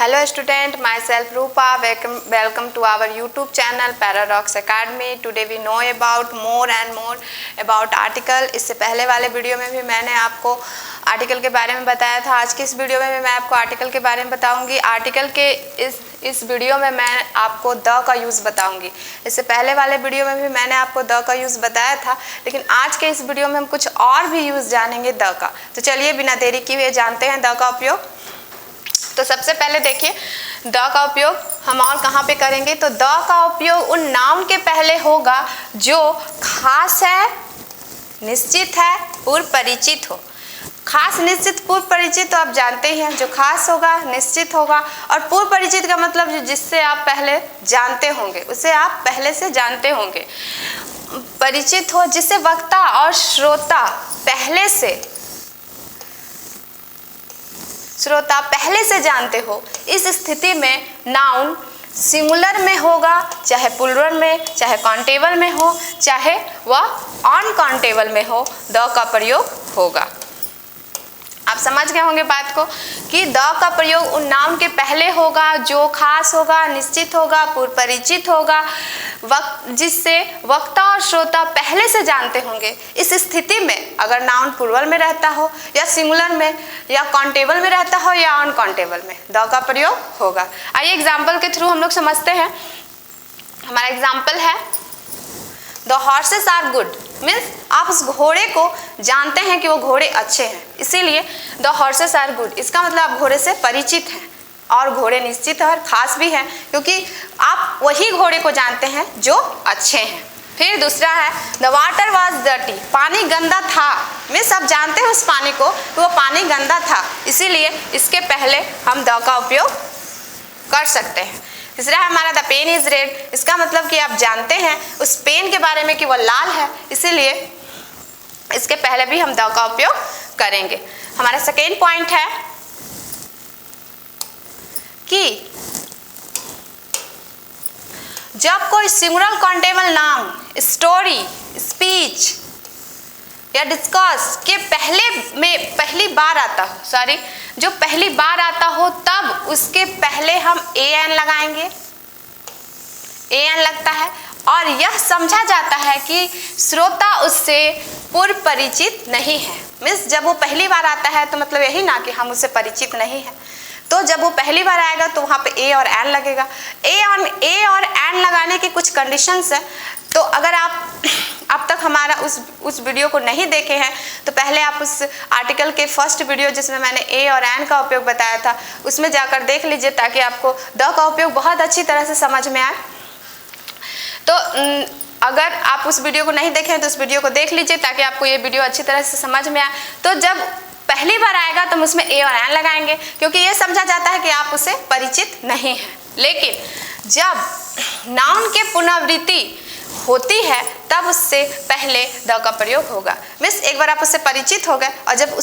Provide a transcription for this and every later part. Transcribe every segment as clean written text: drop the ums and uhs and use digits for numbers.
Hello student, myself Rupa. Welcome to our YouTube channel Paradox Academy. Today we know about more and more about article. इससे पहले वाले video में भी मैंने आपको आर्टिकल के बारे में बताया था. आज की इस वीडियो में मैं आपको आर्टिकल के बारे में बताऊंगी. आर्टिकल के इस वीडियो में मैं आपको द का यूज़ बताऊंगी. इससे पहले वाले वीडियो में भी मैंने आपको द का यूज़ बताया था, लेकिन आज के इस वीडियो में हम कुछ और भी यूज़ जानेंगे द का. तो चलिए बिना देरी किए हुए जानते हैं द का उपयोग. तो सबसे पहले देखिए द का उपयोग हम और कहाँ पे करेंगे. तो द का उपयोग उन नाउन के पहले होगा जो खास है, निश्चित है, पूर्व परिचित हो. खास, निश्चित, पूर्व परिचित तो आप जानते हैं. जो खास होगा, निश्चित होगा और पूर्व परिचित का मतलब जिससे आप पहले जानते होंगे, उसे आप पहले से जानते होंगे. परिचित हो जिससे वक्ता और श्रोता पहले से जानते हो. इस स्थिति में नाउन सिंगुलर में होगा, चाहे प्लूरल में, चाहे काउंटेबल में हो, चाहे वह अनकाउंटेबल में हो, द का प्रयोग होगा. आप समझ गए होंगे बात को कि द का प्रयोग उन नाउन के पहले होगा जो खास होगा, निश्चित होगा, पूर्व परिचित होगा, जिससे वक्ता और श्रोता पहले से जानते होंगे. इस स्थिति में अगर नाउन प्लूरल में रहता हो या सिंगुलर में या काउंटेबल में रहता हो या अनकाउंटेबल में, द का प्रयोग होगा. आइए एग्जाम्पल के थ्रू हम लोग समझते हैं. हमारा एग्जाम्पल है the horses are good. Means आप उस घोड़े को जानते हैं कि वो घोड़े अच्छे हैं, इसीलिए द हॉर्सेस आर गुड. इसका मतलब आप घोड़े से परिचित हैं और घोड़े निश्चित और खास भी हैं क्योंकि आप वही घोड़े को जानते हैं जो अच्छे हैं. फिर दूसरा है द वाटर वॉज डर्टी. पानी गंदा था. मीन्स आप जानते हैं उस पानी को कि वो पानी गंदा था, इसीलिए इसके पहले हम द का उपयोग कर सकते हैं. तीसरा है हमारा द पेन इज रेड. इसका मतलब कि आप जानते हैं उस पेन के बारे में कि वह लाल है, इसीलिए इसके पहले भी हम द का उपयोग करेंगे. हमारा सेकेंड पॉइंट है कि जब कोई singular countable noun story, speech या डिस्कस के पहली बार आता हो, जो पहली बार आता हो, तब उसके पहले हम एन लगाएंगे. एन लगता है और यह समझा जाता है कि श्रोता उससे पूर्व परिचित नहीं है. मीन्स जब वो पहली बार आता है तो मतलब यही ना कि हम उससे परिचित नहीं है. तो जब वो पहली बार आएगा तो वहाँ पे ए और एन लगेगा. ए और एन लगाने की कुछ कंडीशंस है. तो अगर आप अब तक हमारा उस वीडियो को नहीं देखे हैं तो पहले आप उस आर्टिकल के फर्स्ट वीडियो जिसमें मैंने ए और एन का उपयोग बताया था उसमें जाकर देख लीजिए ताकि आपको द का उपयोग बहुत अच्छी तरह से समझ में आए. तो अगर आप उस वीडियो को नहीं देखें तो उस वीडियो को देख लीजिए ताकि आपको ये वीडियो अच्छी तरह से समझ में आए. तो जब पहली बार आएगा तो हम उसमें ए और एन लगाएंगे क्योंकि ये समझा जाता है कि आप उससे परिचित नहीं हैं. लेकिन जब नाउन के पुनरावृत्ति होती है तब उससे पहले द का प्रयोग होगा. मीन्स एक बार आप उससे परिचित हो गए और जब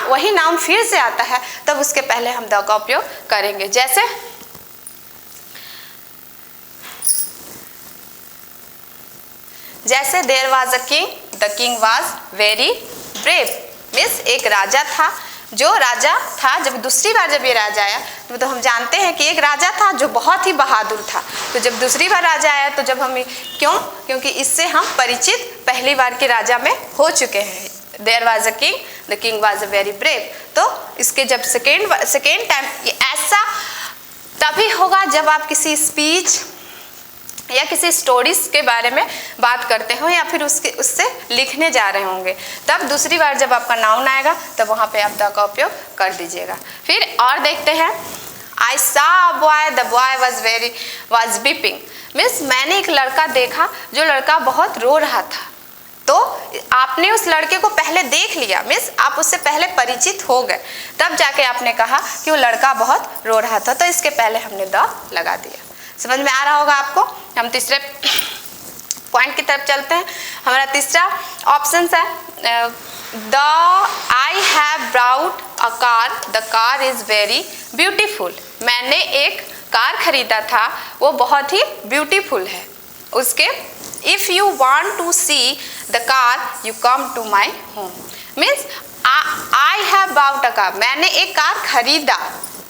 वही नाउन फिर से आता है तब उसके पहले हम द का उपयोग करेंगे. जैसे there was a king, the king was very brave. Means एक राजा था, जब दूसरी बार जब ये राजा आया तो हम जानते हैं कि एक राजा था जो बहुत ही बहादुर था. तो जब दूसरी बार राजा आया तो जब हम क्योंकि इससे हम परिचित पहली बार के राजा में हो चुके हैं. There was a king, the king was a very brave. तो इसके जब सेकेंड टाइम ऐसा तभी होगा जब आप किसी स्पीच या किसी स्टोरीज के बारे में बात करते हो या फिर उससे लिखने जा रहे होंगे. तब दूसरी बार जब आपका नाउन आएगा तब वहाँ पे आप द का उपयोग कर दीजिएगा. फिर और देखते हैं आई सा a boy, the boy was weeping. Means मैंने एक लड़का देखा जो लड़का बहुत रो रहा था. तो आपने उस लड़के को पहले देख लिया, मीन्स आप उससे पहले परिचित हो गए, तब जाके आपने कहा कि वो लड़का बहुत रो रहा था. तो इसके पहले हमने द लगा दिया. समझ में आ रहा होगा आपको. हम तीसरे पॉइंट की तरफ चलते हैं. हमारा तीसरा ऑप्शन है the I have brought a car, the car is very beautiful. मैंने एक कार खरीदा था, वो बहुत ही ब्यूटीफुल है. उसके if you want to see the car you come to my home. Means I have bought a car, मैंने एक कार खरीदा,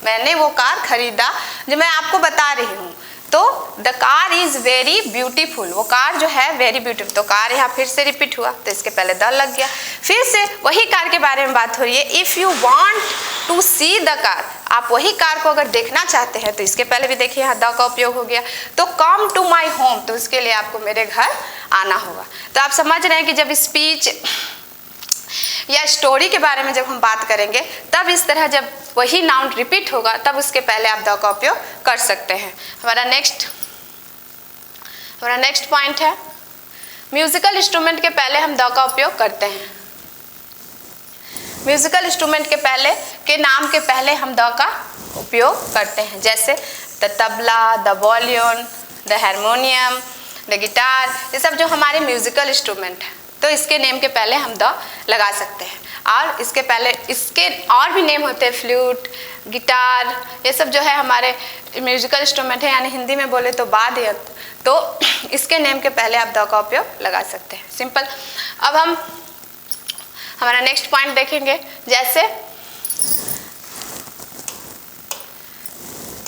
मैंने वो कार खरीदा जो मैं आपको बता रही हूँ। तो the car is very beautiful, वो कार जो है वेरी ब्यूटीफुल, तो कार यहाँ फिर से रिपीट हुआ, तो इसके पहले द लग गया। फिर से वही कार के बारे में बात हो रही है। If you want to see the car, आप वही कार को अगर देखना चाहते हैं, तो इसके पहले भी देखिए यहाँ द का उपयोग हो गया। तो कम टू माई होम, तो उसके लिए आपको मेरे घर आना होगा। तो आप समझ रहे हैं कि जब स्पीच या स्टोरी के बारे में जब हम बात करेंगे, तब इस तरह जब वही नाउन रिपीट होगा, तब उसके पहले आप द का उपयोग कर सकते हैं। हमारा नेक्स्ट पॉइंट है, म्यूजिकल इंस्ट्रूमेंट के पहले हम द का उपयोग करते हैं। म्यूजिकल इंस्ट्रूमेंट के पहले के नाम के पहले हम द का उपयोग करते हैं, जैसे the tabla, the violin, the harmonium, the guitar, ये सब जो हमारे म्यूजिकल इंस्ट्रूमेंट हैं, तो इसके नेम के पहले हम द लगा सकते हैं। और इसके पहले इसके और भी नेम होते हैं, फ्लूट, गिटार, ये सब जो है हमारे म्यूजिकल इंस्ट्रूमेंट है, यानी हिंदी में बोले तो वाद्य यंत्र, तो इसके नेम के पहले आप द का उपयोग लगा सकते हैं। सिंपल। अब हम हमारा नेक्स्ट पॉइंट देखेंगे, जैसे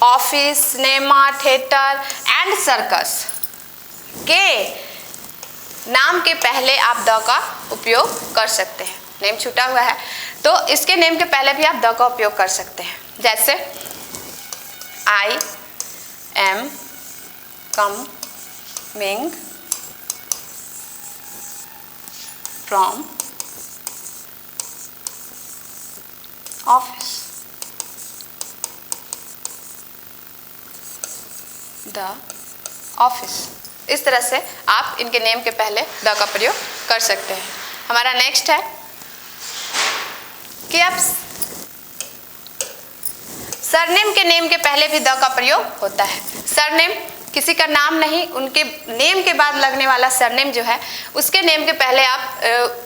office, cinema, theatre and circus के नाम के पहले आप द का उपयोग कर सकते हैं। नेम छूटा हुआ है, तो इसके नेम के पहले भी आप द का उपयोग कर सकते हैं, जैसे I am coming from office, the office. इस तरह से आप इनके नेम के पहले द का प्रयोग कर सकते हैं। हमारा नेक्स्ट है कि आप सरनेम के नेम के पहले भी द का प्रयोग होता है। सरनेम किसी का नाम नहीं, उनके नेम के बाद लगने वाला सरनेम जो है, उसके नेम के पहले आप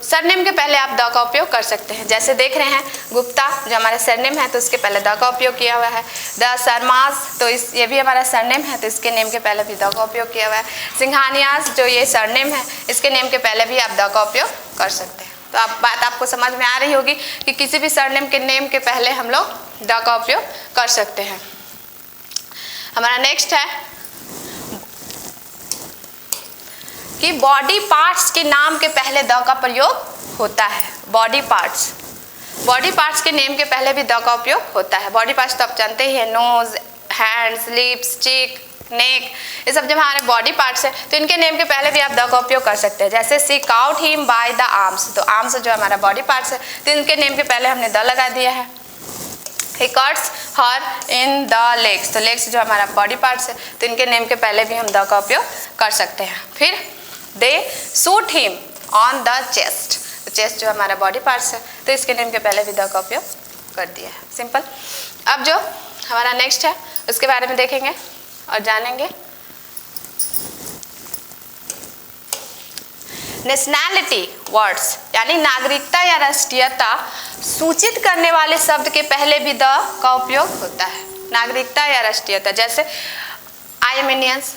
सरनेम के पहले आप द का उपयोग कर सकते हैं। जैसे देख रहे हैं गुप्ता जो हमारा सरनेम है, तो उसके पहले द का उपयोग किया हुआ है। द शर्मास, तो ये भी हमारा सरनेम है, तो इसके नेम के पहले भी द का उपयोग किया हुआ है। सिंघानियास जो ये सरनेम है, इसके नेम के पहले भी आप द का उपयोग कर सकते हैं। तो बात आपको समझ में आ रही होगी कि किसी भी सरनेम के नेम के पहले हम लोग द का उपयोग कर सकते हैं। हमारा नेक्स्ट है कि बॉडी पार्ट्स के नाम के पहले द का प्रयोग होता है। बॉडी पार्ट्स के नेम के पहले भी द का उपयोग होता है। बॉडी पार्ट्स तो आप जानते ही हैं, नोज, हैंड्स, लिप्स, चीक, नेक, ये सब जब हमारे बॉडी पार्ट्स है, तो इनके नेम के पहले भी आप द का उपयोग कर सकते हैं। जैसे she caught him by the arms, तो आर्म्स जो हमारा बॉडी पार्ट्स है, तो इनके नेम के पहले हमने द लगा दिया है। ही cuts her in the legs, तो लेग्स जो हमारा बॉडी पार्ट्स है, तो इनके नेम के पहले भी हम द का उपयोग कर सकते हैं। फिर they shoot him on the chest, तो चेस्ट जो हमारा बॉडी पार्ट्स है, तो इसके नेम के पहले भी द का उपयोग कर दिया है। सिंपल। अब जो हमारा नेक्स्ट है, उसके बारे में देखेंगे और जानेंगे। नेशनैलिटी वर्ड्स, यानी नागरिकता या राष्ट्रीयता सूचित करने वाले शब्द के पहले भी द का उपयोग होता है। नागरिकता या राष्ट्रीयता, जैसे आई एम इंडियंस,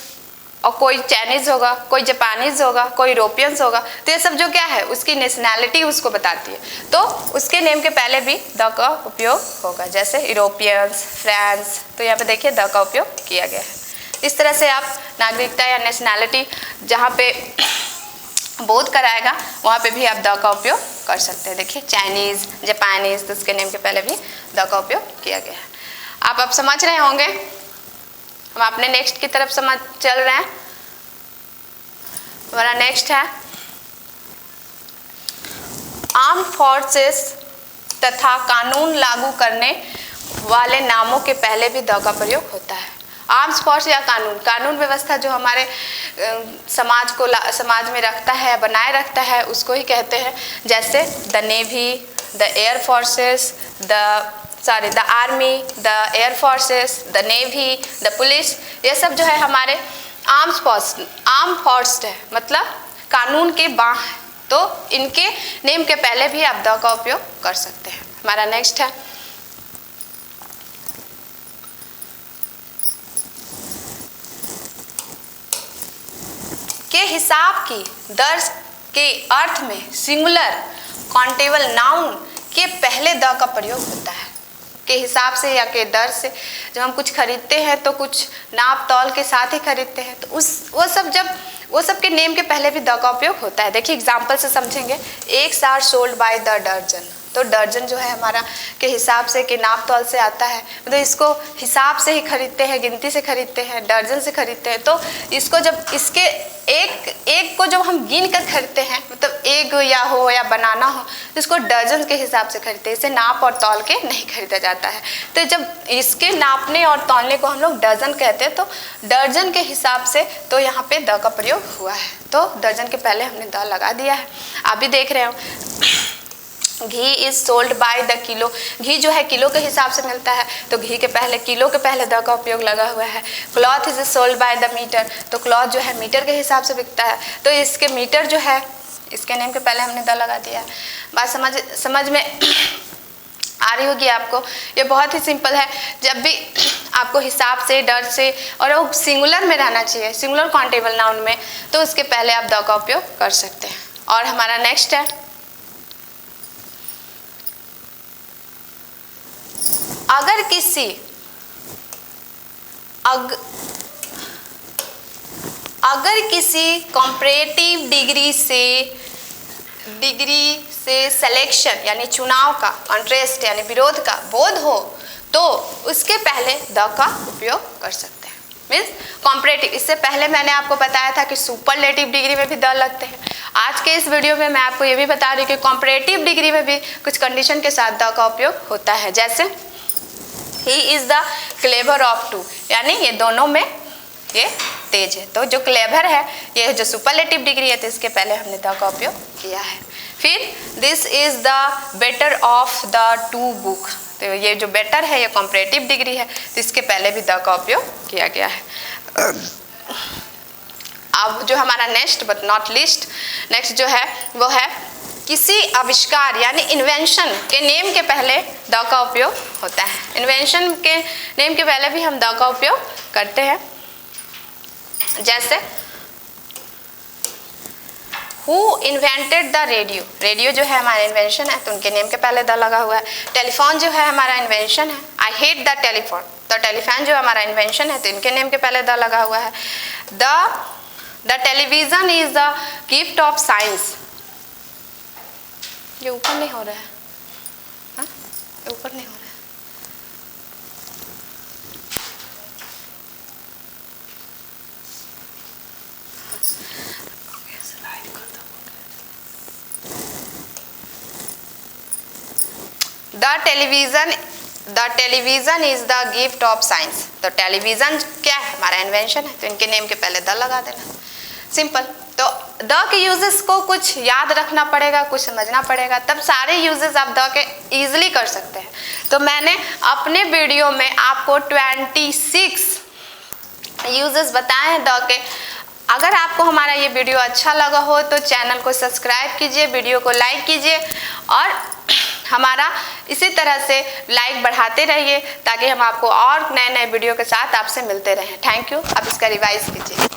और कोई चाइनीज होगा, कोई जापानीज होगा, कोई यूरोपियंस होगा, तो ये सब जो क्या है, उसकी नेशनैलिटी उसको बताती है, तो उसके नेम के पहले भी द का उपयोग होगा। जैसे यूरोपियंस, फ्रांस, तो यहाँ पे देखिए द का उपयोग किया गया है। इस तरह से आप नागरिकता या नेशनैलिटी जहाँ पे बोध कराएगा, वहाँ पे भी आप द का उपयोग कर सकते हैं। देखिए चाइनीज, जापानीज, तो उसके नेम के पहले भी द का उपयोग किया गया है। आप अब समझ रहे होंगे। हम अपने नेक्स्ट की तरफ समझ चल रहे हैं। हमारा नेक्स्ट है आर्म फोर्सेस तथा कानून लागू करने वाले नामों के पहले भी द का प्रयोग होता है। आर्म्स फोर्स या कानून व्यवस्था जो हमारे समाज में रखता है, बनाए रखता है, उसको ही कहते हैं। जैसे the navy, the air forces, the army, the air forces, the navy, the police, ये सब जो है हमारे आर्म फोर्स है, मतलब कानून के बाँह है, तो इनके नेम के पहले भी आप द का उपयोग कर सकते हैं। हमारा नेक्स्ट है के हिसाब की दर्ज के अर्थ में सिंगुलर काउंटेबल नाउन के पहले द का प्रयोग होता है। के के हिसाब से या के दर से। जब हम कुछ खरीदते हैं तो कुछ नाप तौल के साथ ही खरीदते हैं, तो वो सब के नेम के पहले भी द का उपयोग होता है। देखिए एग्जाम्पल से समझेंगे। Eggs are sold by the dozen, तो दर्जन जो है हमारा के हिसाब से, के नाप तौल से आता है, मतलब इसको हिसाब से ही खरीदते हैं, गिनती से खरीदते हैं, दर्जन से खरीदते हैं। तो इसको जब इसके एक को जब हम गिन कर खरीदते हैं, मतलब एग या हो या बनाना हो, तो इसको दर्जन के हिसाब से खरीदते हैं, इसे नाप और तौल के नहीं खरीदा जाता है। तो जब इसके नापने और तौलने को हम लोग दर्जन कहते हैं, तो दर्जन के हिसाब से तो यहाँ पे द का प्रयोग हुआ है, तो दर्जन के पहले हमने द लगा दिया है। आप भी देख रहे हो ghee is sold by the kilo, घी जो है किलो के हिसाब से मिलता है, तो घी के पहले, किलो के पहले द का उपयोग लगा हुआ है। Cloth is sold by the metre, तो क्लॉथ जो है मीटर के हिसाब से बिकता है, तो इसके मीटर जो है इसके नेम के पहले हमने द लगा दिया है। बात समझ में आ रही होगी आपको। ये बहुत ही सिंपल है। जब भी आपको हिसाब से, डर से, और वो सिंगुलर में रहना चाहिए, सिंगुलर काउंटेबल नाउन में, तो उसके पहले आप द का उपयोग कर सकते हैं। और हमारा नेक्स्ट है, अगर किसी कंपैरेटिव डिग्री से सिलेक्शन यानी चुनाव का, कॉन्ट्रास्ट यानी विरोध का बोध हो, तो उसके पहले द का उपयोग कर सकते हैं। मीन्स कॉम्परेटिव, इससे पहले मैंने आपको बताया था कि सुपरलेटिव डिग्री में भी द लगते हैं। आज के इस वीडियो में मैं आपको ये भी बता रही हूँ कि कॉम्परेटिव डिग्री में भी कुछ कंडीशन के साथ द का उपयोग होता है। जैसे he is the clever of two, यानी ये दोनों में ये तेज है, तो जो क्लेवर है, ये जो सुपरलेटिव डिग्री है, तो इसके पहले हमने द का उपयोग किया है। फिर this is the better of the two book, तो ये जो बेटर है ये कॉम्परेटिव डिग्री है, तो इसके पहले भी द का उपयोग किया गया है। अब जो हमारा next but not least, next जो है वो है किसी आविष्कार यानी इन्वेंशन के नेम के पहले द का उपयोग होता है। इन्वेंशन के नेम के पहले भी हम द का उपयोग करते हैं। जैसे who invented the radio, radio जो है हमारा इन्वेंशन है, तो उनके नेम के पहले द लगा हुआ है। टेलीफोन जो है हमारा इन्वेंशन है, आई हेट द टेलीफोन, तो टेलीफोन जो हमारा इन्वेंशन है, तो इनके नेम के पहले द लगा हुआ है। The television is the gift of science, ये ऊपर नहीं हो रहा है, हाँ? ऊपर नहीं हो रहा है। The television is the gift of science, तो टेलीविजन क्या है, हमारा इन्वेंशन है, तो इनके नेम के पहले द लगा देना, सिंपल। तो द के यूजेस को कुछ याद रखना पड़ेगा, कुछ समझना पड़ेगा, तब सारे यूजेस आप द के इजीली कर सकते हैं। तो मैंने अपने वीडियो में आपको 26 यूजेस बताए हैं द के। अगर आपको हमारा ये वीडियो अच्छा लगा हो तो चैनल को सब्सक्राइब कीजिए, वीडियो को लाइक कीजिए, और हमारा इसी तरह से लाइक बढ़ाते रहिए, ताकि हम आपको और नए नए वीडियो के साथ आपसे मिलते रहें। Thank you. अब इसका रिवाइज कीजिए।